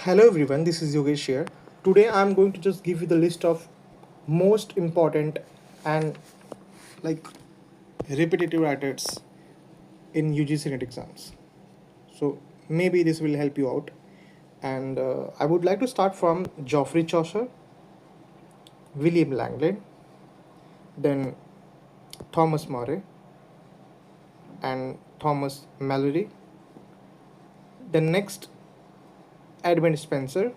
Hello everyone, this is Yogesh here. Today I'm going to just give you the list of most important and like repetitive writers in UGC NET exams. So maybe this will help you out. And I would like to start from Geoffrey Chaucer, William Langland, then Thomas More and Thomas Mallory. Then next Edmund Spenser,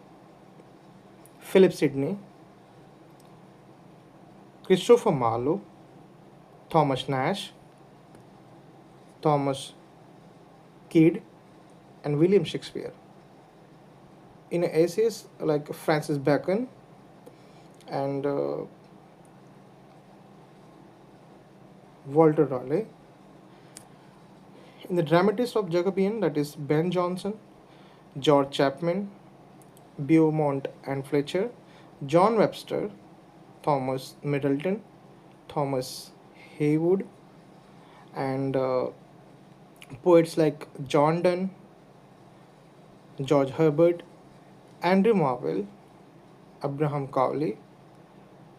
Philip Sidney, Christopher Marlowe, Thomas Nash, Thomas Kidd, and William Shakespeare. In essays like Francis Bacon and Walter Raleigh. In the dramatists of Jacobean, that is Ben Jonson, George Chapman, Beaumont and Fletcher, John Webster, Thomas Middleton, Thomas Heywood, and poets like John Donne, George Herbert, Andrew Marvell, Abraham Cowley,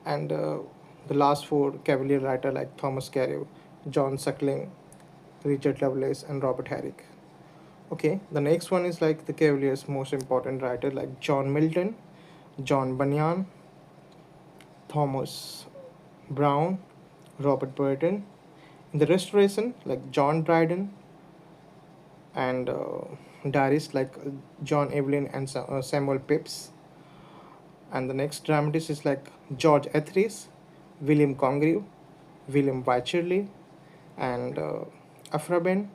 and the last four Cavalier writer like Thomas Carew, John Suckling, Richard Lovelace, and Robert Herrick. Okay, the next one is like the Cavalier's most important writer like John Milton, John Bunyan, Thomas Brown, Robert Burton. In the Restoration, like John Dryden and diarists like John Evelyn and Samuel Pepys. And the next dramatist is like George Etheridge, William Congreve, William Wycherley, and Afraben.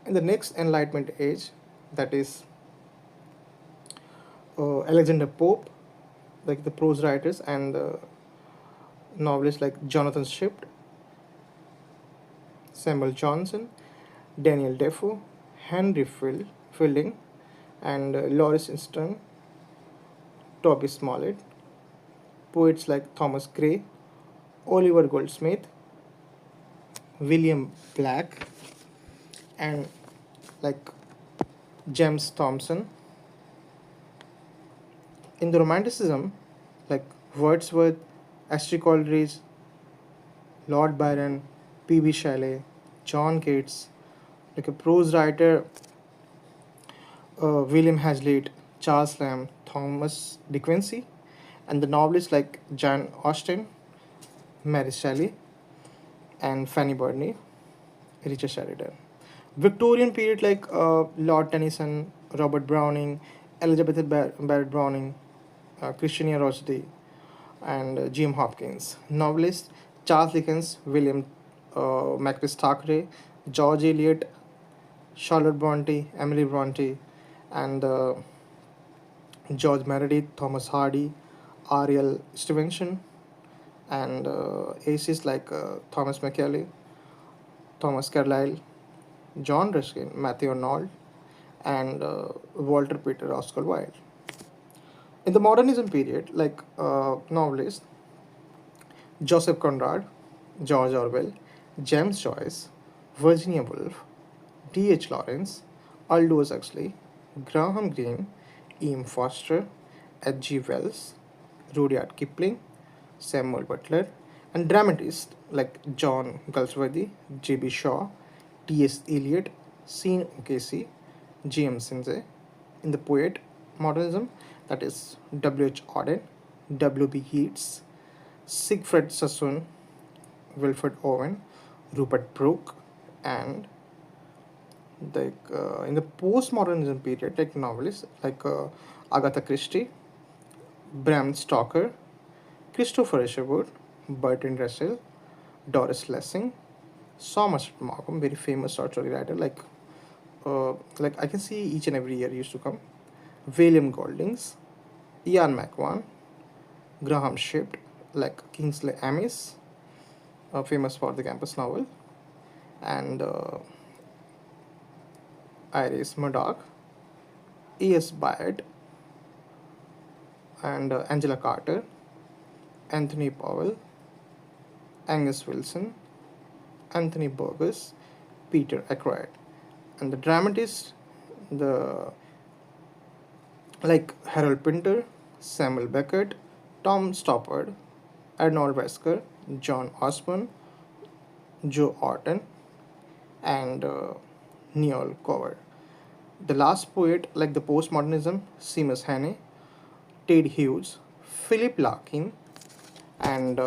In the next Enlightenment age, that is Alexander Pope, like the prose writers and novelists like Jonathan Swift, Samuel Johnson, Daniel Defoe, Fielding, and Loris Inston, Toby Smollett. Poets like Thomas Gray, Oliver Goldsmith, William Black, and like James Thompson. In the Romanticism, like Wordsworth, Astrid Coleridge, Lord Byron, P.B. Shelley, John Keats, like a prose writer, William Hazlitt, Charles Lamb, Thomas De Quincey, and the novelists like Jane Austen, Mary Shelley, and Fanny Burney, Richard Sheridan. Victorian period like Lord Tennyson, Robert Browning, Elizabeth Barrett Browning, Christiana Rossetti, and Jim Hopkins. Novelists Charles Dickens, William Macaulay Thackeray, George Eliot, Charlotte Bronte, Emily Bronte, and George Meredith, Thomas Hardy, Ariel Stevenson, and aces like Thomas Macaulay, Thomas Carlyle, John Ruskin, Matthew Arnold, and Walter Peter Oscar Wilde. In the modernism period, like novelists Joseph Conrad, George Orwell, James Joyce, Virginia Woolf, D.H. Lawrence, Aldous Huxley, Graham Greene, E.M. Forster, H.G. Wells, Rudyard Kipling, Samuel Butler, and dramatists like John Galsworthy, J.B. Shaw, T.S. Eliot, Sean O'Casey, J.M. Sinze. In the poet modernism, that is W.H. Auden, W.B. Yeats, Siegfried Sassoon, Wilfred Owen, Rupert Brooke, and in the postmodernism period, like novelists like Agatha Christie, Bram Stoker, Christopher Isherwood, Bertrand Russell, Doris Lessing, Somerset Maugham, very famous short story writer, like I can see each and every year used to come. William Goldings, Ian McEwan, Graham Shipped, like Kingsley Amis, famous for the campus novel, and Iris Murdoch, E.S. Byatt, and Angela Carter, Anthony Powell, Angus Wilson, Anthony Burgess, Peter Ackroyd. And the dramatist, the like Harold Pinter, Samuel Beckett, Tom Stoppard, Arnold Wesker, John Osborne, Joe Orton, and Neil Coward. The last poet, like the postmodernism, Seamus Heaney, Ted Hughes, Philip Larkin, and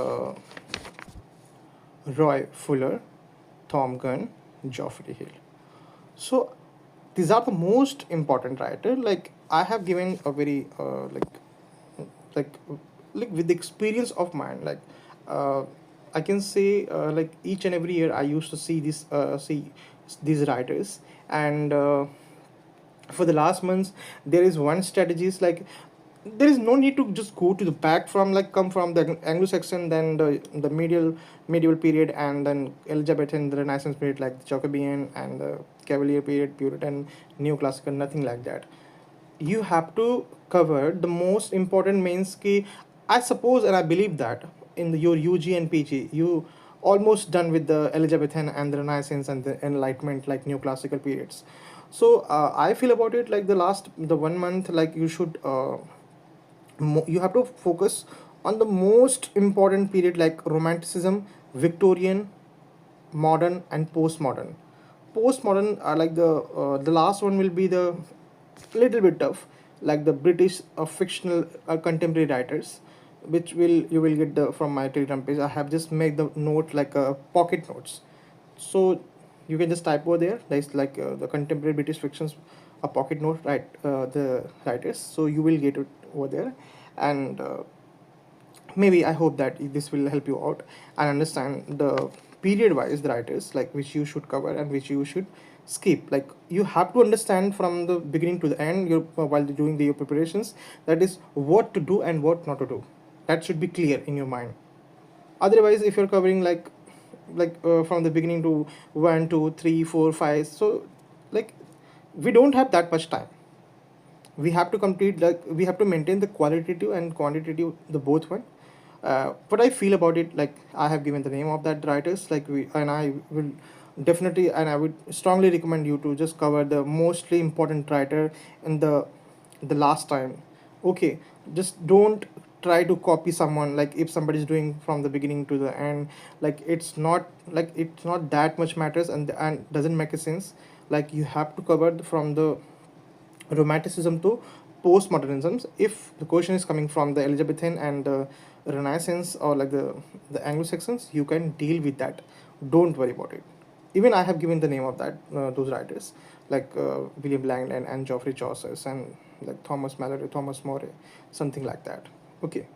Roy Fuller, Tom Gunn, Geoffrey Hill. So these are the most important writer. Like I have given a very like like with the experience of mine. Like uh, I can say like each and every year I used to see these writers, and for the last months there is one strategy is like there is no need to just go to the back from like come from the Anglo-Saxon, then the medieval period, and then Elizabethan, the Renaissance period, like the Jacobean and the Cavalier period, Puritan, Neoclassical, nothing like that. You have to cover the most important mains key. I suppose and I believe that in your UG and PG you almost done with the Elizabethan and the Renaissance and the Enlightenment, like neoclassical periods. So I feel about it like the 1 month, like you should you have to focus on the most important period, like Romanticism, Victorian, modern, and postmodern. Postmodern are like the last one will be the little bit tough, like the British fictional contemporary writers, which will you will get the from my Telegram page. I have just made the note like pocket notes, so you can just type over there. There's like the contemporary British fictions, a pocket note, right? The writers, so you will get it over there, and maybe I hope that this will help you out and understand the period wise the writers like which you should cover and which you should skip. Like you have to understand from the beginning to the end while doing your preparations, that is what to do and what not to do. That should be clear in your mind. Otherwise if you're covering from the beginning to 1 2 3 4 5, so like we don't have that much time. We have to complete, like we have to maintain the qualitative and quantitative, the both one. What I feel about it, like I have given the name of that writers, like we and I will definitely and I would strongly recommend you to just cover the mostly important writer in the last time. Okay, just don't try to copy someone. Like if somebody is doing from the beginning to the end, it's not that much matters, and doesn't make a sense. Like you have to cover from the Romanticism to postmodernism. If the question is coming from the Elizabethan and the Renaissance, or like the Anglo-Saxons, you can deal with that. Don't worry about it. Even I have given the name of that those writers, like William Langland and Geoffrey Chaucer, and like Thomas Mallory, Thomas More, something like that. Okay,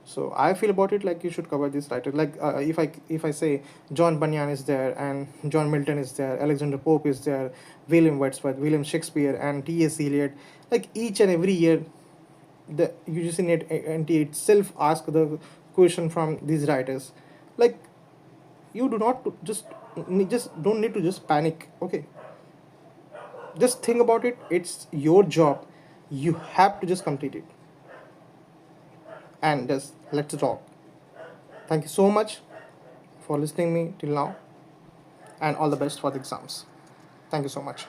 so I feel about it like you should cover this writer. Like if I say John Bunyan is there, and John Milton is there, Alexander Pope is there, William Wordsworth, William Shakespeare, and T.S. Eliot. Like each and every year, the UGC NET itself ask the question from these writers. Like you do not just don't need to just panic. Okay, just think about it. It's your job. You have to just complete it, and just let's talk. Thank you so much for listening me till now, and all the best for the exams. Thank you so much.